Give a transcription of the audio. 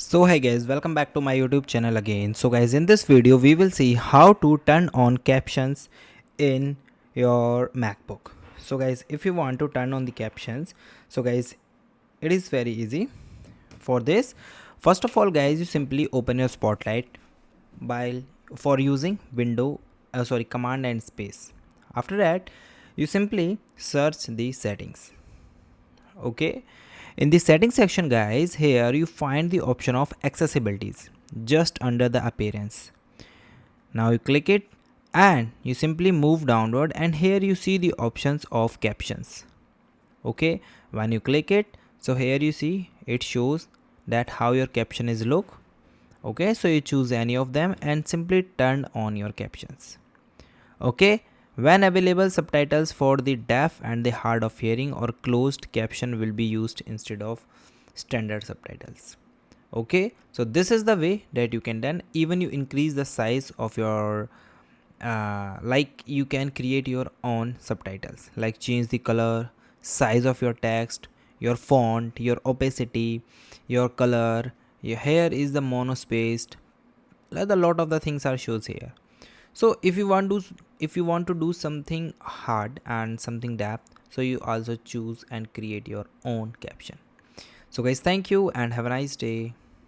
So hey guys, welcome back to my YouTube channel again. So guys, in this video we will see how to turn on captions in your MacBook. So guys, if you want to turn on the captions, so guys, it is very easy. For this, first of all guys, you simply open your Spotlight while for using command and space. After that, you simply search the settings. Okay, in the settings section guys, here you find the option of accessibilities just under the appearance. Now you click it and you simply move downward, and here you see the options of captions. Okay, when you click it, so here you see it shows that how your caption is look. Okay, so you choose any of them and simply turn on your captions. Okay, when available, subtitles for the deaf and the hard of hearing or closed caption will be used instead of standard subtitles. Okay, so this is the way that you can then even you increase the size of your like you can create your own subtitles, like change the color, size of your text, your font, your opacity, your color. Your here is the monospaced, like a lot of the things are shows here. So if you want to do something hard and something depth, so you also choose and create your own caption. So guys, thank you and have a nice day.